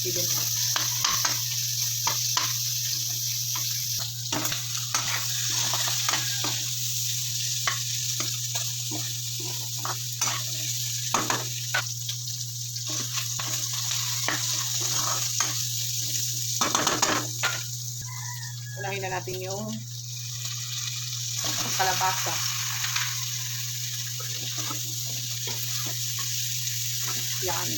Bibin mo. Unahin na natin yung kalabasa. Yan.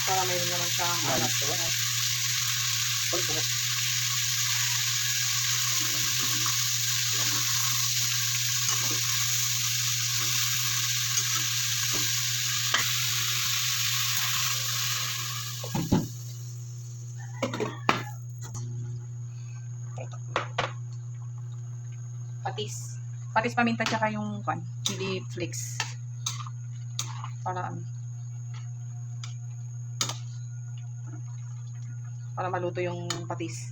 Para mayroon naman siyang alas. Patis. Patis paminta tsaka yung chili flakes. Para maluto yung patis.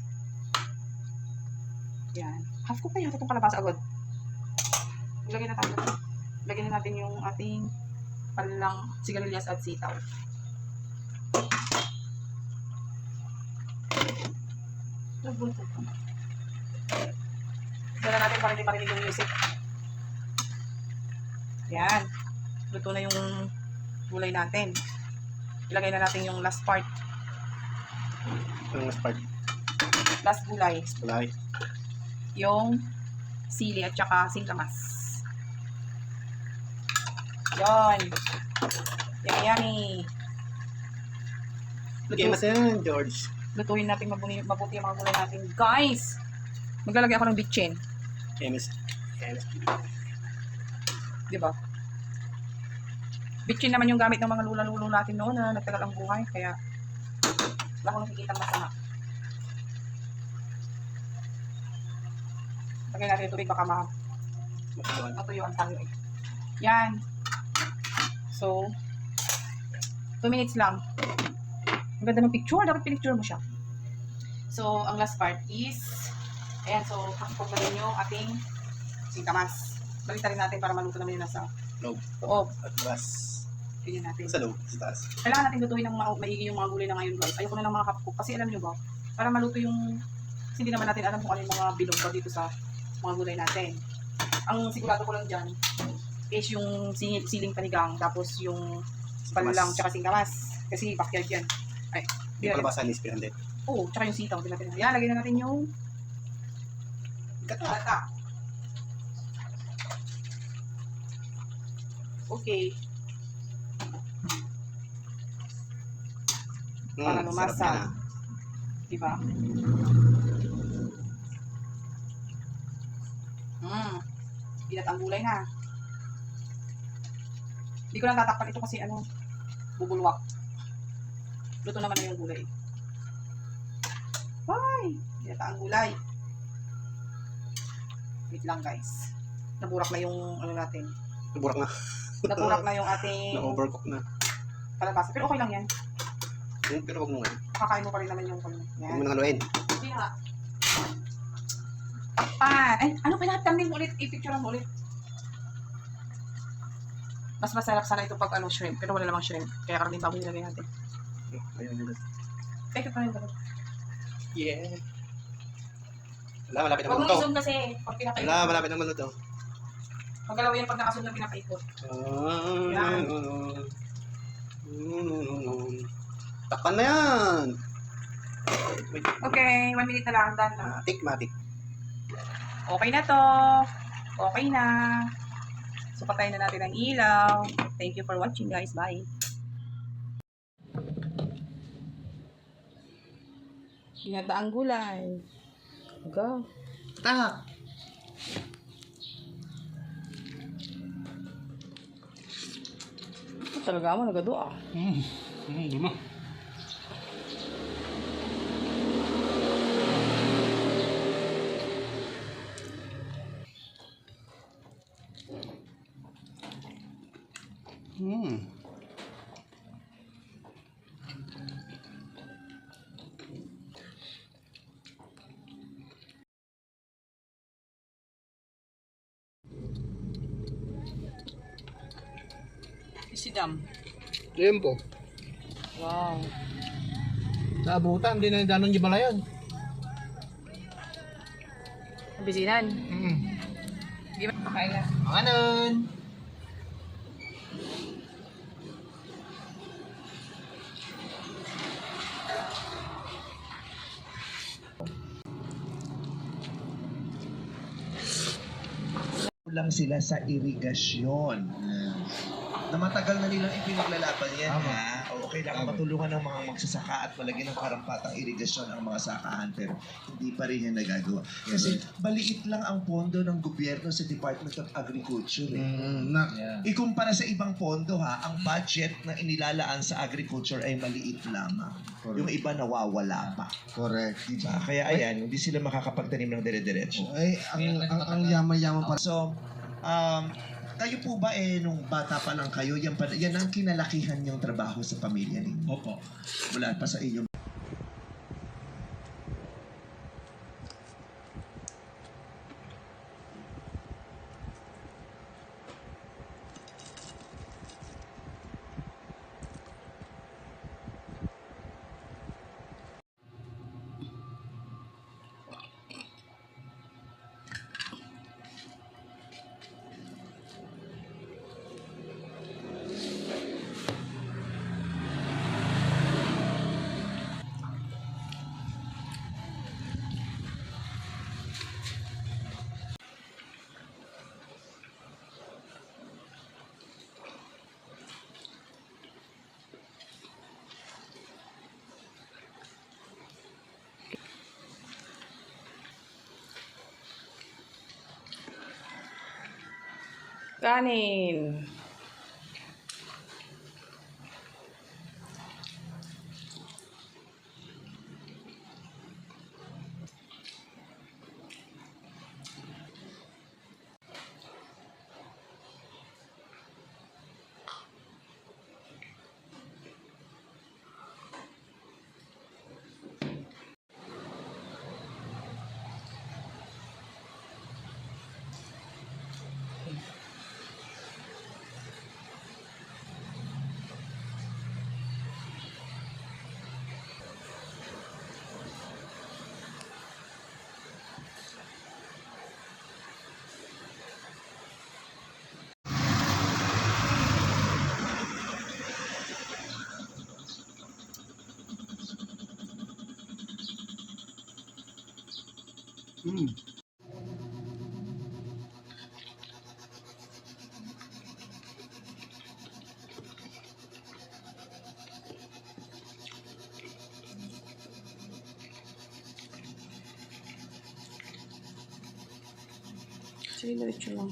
Yan. Half ko pa yata itong kalabasa agad. Lagyan na tayo. Lagyan na natin yung ating palang sigarilyas at sitaw. Nagbuntot ko. Dala natin para hindi marinig yung music. Yan. Luto na yung gulay natin. Ilagay na natin yung last part. Ang last part? Last gulay. Gulay. Yung sili at saka singkamas. Yon. Yummy. Lagyan mo yan, George. Lutuin natin mabuti yung mga gulay natin. Guys! Maglalagay ako ng bitchin. Chemist. Diba? Bitchin naman yung gamit ng mga lula-lulo natin noon na nagtagal ang buhay. Kaya wala akong nakikita masama. Lagay natin yung tubig baka matuyo ang tayo eh. Yan. So, 2 minutes lang. Ang ganda ng picture. Dapat pinicture mo siya. So, ang last part is, ayan, so, hakipog na rin yung ating singkamas. Balitan rin natin para maluto naman yung nasa loob. At bas. Ganyan natin. Sa loob, sa taas. Kailangan natin lutuin ng maigi yung mga gulay na ngayon, guys. Ayoko na ng mga kapkuk. Kasi alam nyo ba, para maluto yung, kasi hindi naman natin alam kung ano yung mga bilog ba dito sa mga gulay natin. Ang sigurado ko lang dyan is yung siling panigang, tapos yung palang tsaka singkamas. Kasi backyard yan. Ay, yung kalabasa ni Spirandel. Oo, tsaka yung sitaw. Yan, lagyan na natin yung gata. Okay. Para lumasa. Diba? Binat ang gulay na. Hindi ko lang tatakpan ito kasi bubulwak. Luto naman na yung gulay. Ay! Binat ang gulay. Wait lang guys. Naburak na yung natin. Naburak na yung ating Na-overcook na. kalabasa. Pero okay lang yan. Pero huwag mo nga. Kakain mo pa rin naman yung Huwag mo nang haluin. Hindi nga. Takpan. Ay, ano pinatangin mo ulit? I-picture mo ulit. Mas masarap sana ito pag shrimp. Pero wala namang shrimp. Kaya karaming baboy nilagay natin. Ayun yun. Teka pa rin. Yeah. Wala, malapit Huwag naman mong ito. i-zoom kasi pag pinapaikot. Wala, malapit naman ito. Magalaw yan pag nakasunod na pinapaikot. Takpan na yan. Wait. Okay, 1 minute na lang. Done na. Matik. Okay na to. Okay na. So, patayin na natin ang ilaw. Thank you for watching, guys. Bye. Ginataang gulay. Go. Tak. Talaga mo, nagado ah. Duma. si Dam. Tempo. Wow. Sa abutan, hindi na yung danon yung balayan. Bisinan. Di ba? Kain na. Mga nun. lang sila sa irigasyon. Na matagal na nilang ipinaglalaban yan, ha? O kailangan matulungan ng mga magsasaka at malagyan ng karampatang irigasyon ang mga sakahan, pero hindi pa rin yan nagagawa. Kasi maliit lang ang pondo ng gobyerno sa Department of Agriculture. Ikumpara sa ibang pondo, ha, ang budget na inilalaan sa agriculture ay maliit lamang. Yung iba nawawala pa. Correct. Diba? Kaya ayan, hindi sila makakapagtanim ng dire-diretso. Ay, ang yaman-yaman pa. So, kayo po ba nung bata pa lang kayo, yan ang kinalakihan niyong trabaho sa pamilya ninyo? Opo. Wala pa sa inyong Kanin. Sige, diretso lang.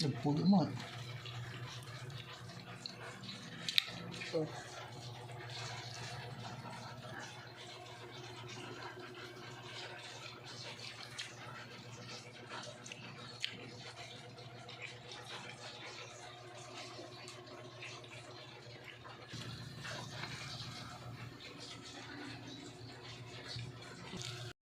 Nagpulo mo. Ito.